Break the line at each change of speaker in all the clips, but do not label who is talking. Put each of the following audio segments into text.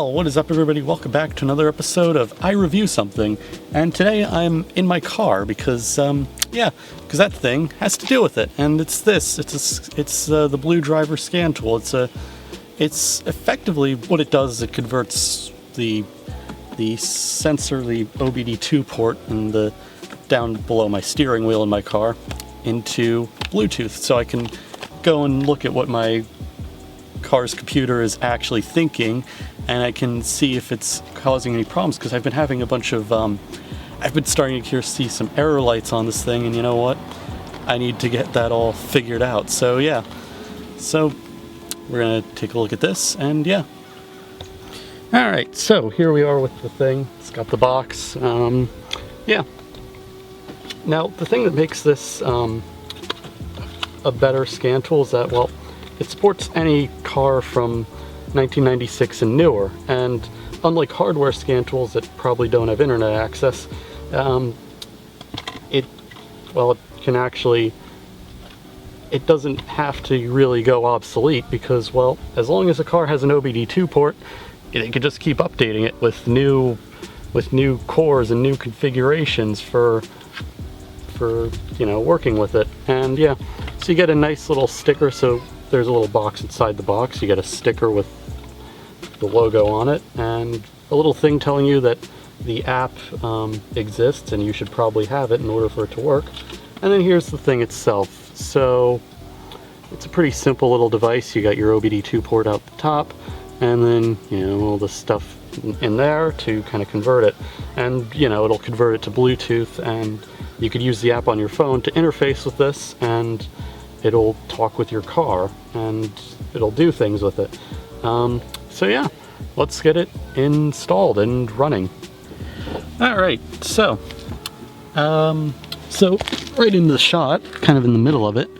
Well, what is up everybody? Welcome back to another episode of I Review Something. And today I'm in my car because, because that thing has to do with it. And it's this. It's the BlueDriver scan tool. It's effectively what it does is it converts the sensor, the OBD2 port and the down below my steering wheel in my car into Bluetooth, so I can go and look at what my car's computer is actually thinking, and I can see if it's causing any problems, because I've been having a bunch of I've been starting to see some error lights on this thing, and you know what, I need to get that all figured out. So yeah, so we're gonna take a look at this, and yeah. Alright, so here we are with the thing. It's got the box. Yeah. Now, the thing that makes this a better scan tool is that, well, it supports any car from 1996 and newer, and unlike hardware scan tools that probably don't have internet access, it can actually, it doesn't have to really go obsolete, because, well, as long as a car has an OBD2 port, it can just keep updating it with new cores and new configurations for working with it. And yeah, so you get a nice little sticker. So there's a little box inside the box. You get a sticker with the logo on it, and a little thing telling you that the app exists and you should probably have it in order for it to work. And then here's the thing itself. So it's a pretty simple little device. You got your OBD2 port out the top, and then, all the stuff in there to kind of convert it. And, it'll convert it to Bluetooth, and you could use the app on your phone to interface with this, and it'll talk with your car, and it'll do things with it. So yeah, let's get it installed and running. Alright, so right in the shot, kind of in the middle of it,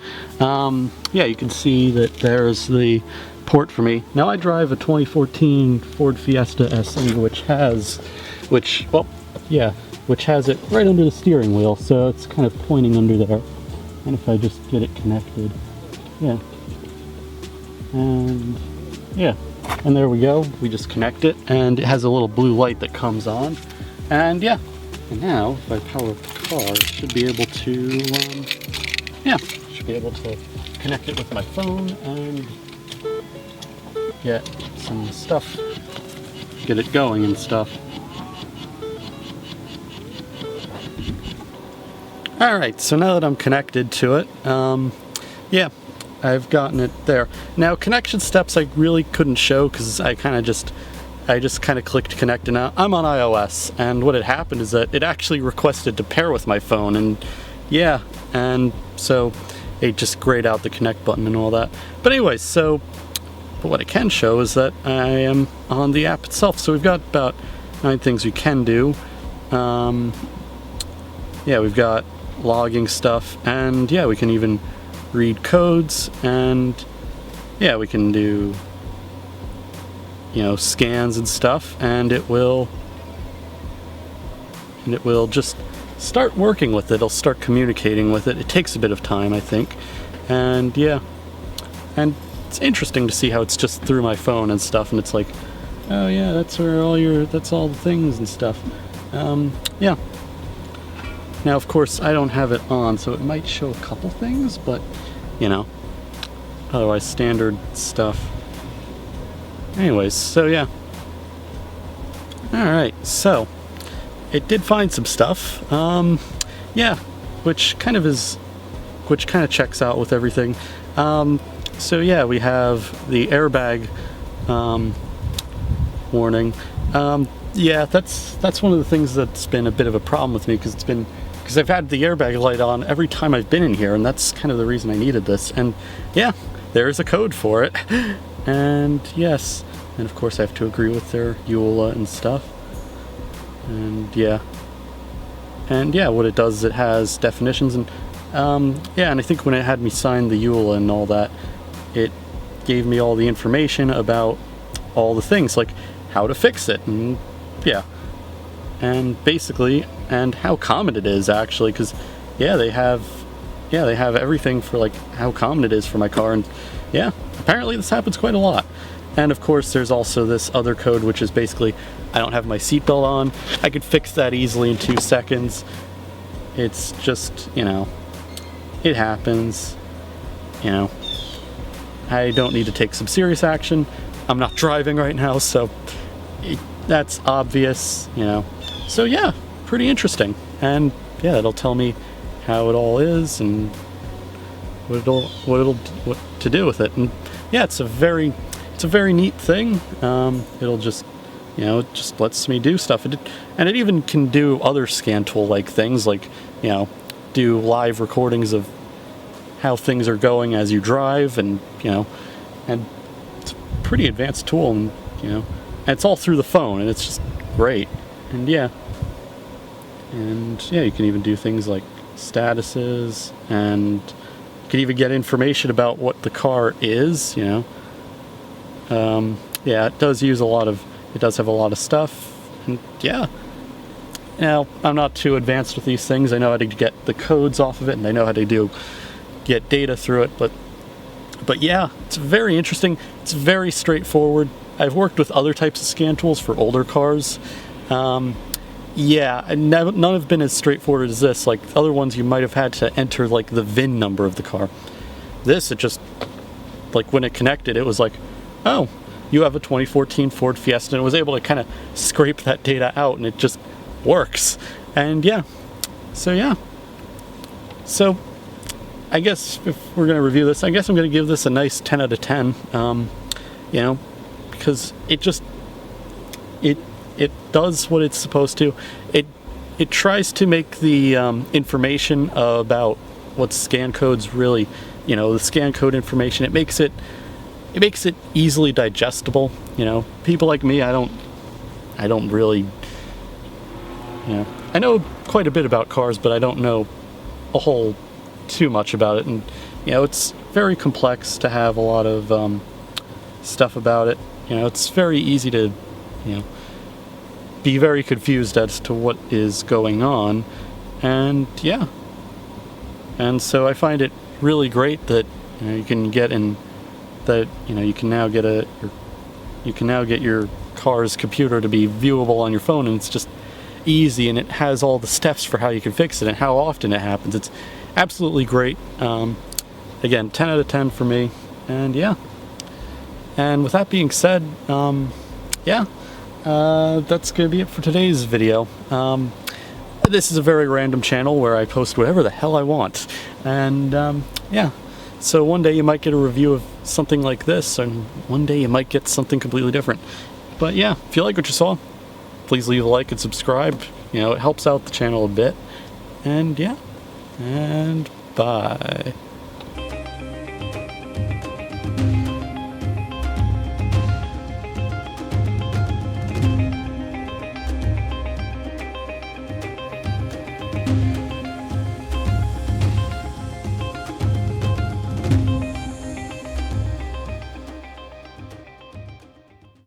yeah, you can see that there's the port for me. Now I drive a 2014 Ford Fiesta SE, which has it right under the steering wheel, so it's kind of pointing under there. And if I just get it connected, yeah, and there we go. We just connect it, and it has a little blue light that comes on, and yeah. And now, if I power up the car, it should be able to, connect it with my phone and get some stuff, get it going and stuff. Alright, so now that I'm connected to it, yeah, I've gotten it there. Now, connection steps I really couldn't show because I just clicked connect, and now I'm on iOS, and what had happened is that it actually requested to pair with my phone, and yeah, and so it just grayed out the connect button and all that. But anyways, but what it can show is that I am on the app itself. So we've got about 9 things we can do. Yeah, we've got logging stuff, and yeah, we can even read codes, and yeah, we can do scans and stuff, and it will just start working with it. It'll start communicating with it. It takes a bit of time, I think, and yeah, and it's interesting to see how it's just through my phone and stuff, and it's like, oh yeah, that's all the things and stuff. Yeah. Now, of course, I don't have it on, so it might show a couple things, but otherwise standard stuff. Anyways, so yeah. Alright, so it did find some stuff. Yeah, which kind of checks out with everything. So yeah, we have the airbag warning. Yeah, that's one of the things that's been a bit of a problem with me, because I've had the airbag light on every time I've been in here, and that's kind of the reason I needed this. And yeah, there's a code for it. And yes, and of course I have to agree with their EULA and stuff. And yeah, what it does is it has definitions, and yeah, and I think when it had me sign the EULA and all that, it gave me all the information about all the things, like how to fix it, and yeah, and basically, and how common it is actually, because yeah, they have everything for like how common it is for my car, and yeah, apparently this happens quite a lot. And of course there's also this other code, which is basically I don't have my seatbelt on. I could fix that easily in 2 seconds. It's just, you know, it happens. You know, I don't need to take some serious action. I'm not driving right now, so that's obvious, you know. So yeah, pretty interesting. And yeah, it'll tell me how it all is and what to do with it. And yeah, it's a very neat thing. It'll just, you know, it just lets me do stuff. And it even can do other scan tool like things, like, you know, do live recordings of how things are going as you drive, and you know, and it's a pretty advanced tool, and you know, and it's all through the phone, and it's just great. And yeah, you can even do things like statuses, and you can even get information about what the car is, you know. Yeah, it does have a lot of stuff, and yeah. Now, I'm not too advanced with these things. I know how to get the codes off of it, and I know how to get data through it, but yeah, it's very interesting. It's very straightforward. I've worked with other types of scan tools for older cars. Yeah, and none have been as straightforward as this. Like other ones, you might have had to enter like the VIN number of the car. This, it just, like when it connected, it was like, oh, you have a 2014 Ford Fiesta, and it was able to kind of scrape that data out, and it just works. And yeah, so I guess if we're going to review this, I guess I'm going to give this a nice 10 out of 10, you know, because it does what it's supposed to. It tries to make the information about what scan codes really, you know, the scan code information, it makes it easily digestible. You know, people like me, I don't really, you know, I know quite a bit about cars, but I don't know a whole too much about it, and you know, it's very complex to have a lot of stuff about it. You know, it's very easy to, you know, be very confused as to what is going on, and yeah, and so I find it really great that, you know, you can get in that, you know, you can now get your car's computer to be viewable on your phone, and it's just easy, and it has all the steps for how you can fix it and how often it happens. It's absolutely great. Again, 10 out of 10 for me. And yeah, and with that being said, yeah, that's gonna be it for today's video. This is a very random channel where I post whatever the hell I want, and yeah, so one day you might get a review of something like this, and one day you might get something completely different. But yeah, if you like what you saw, please leave a like and subscribe. You know, it helps out the channel a bit. And yeah, and bye.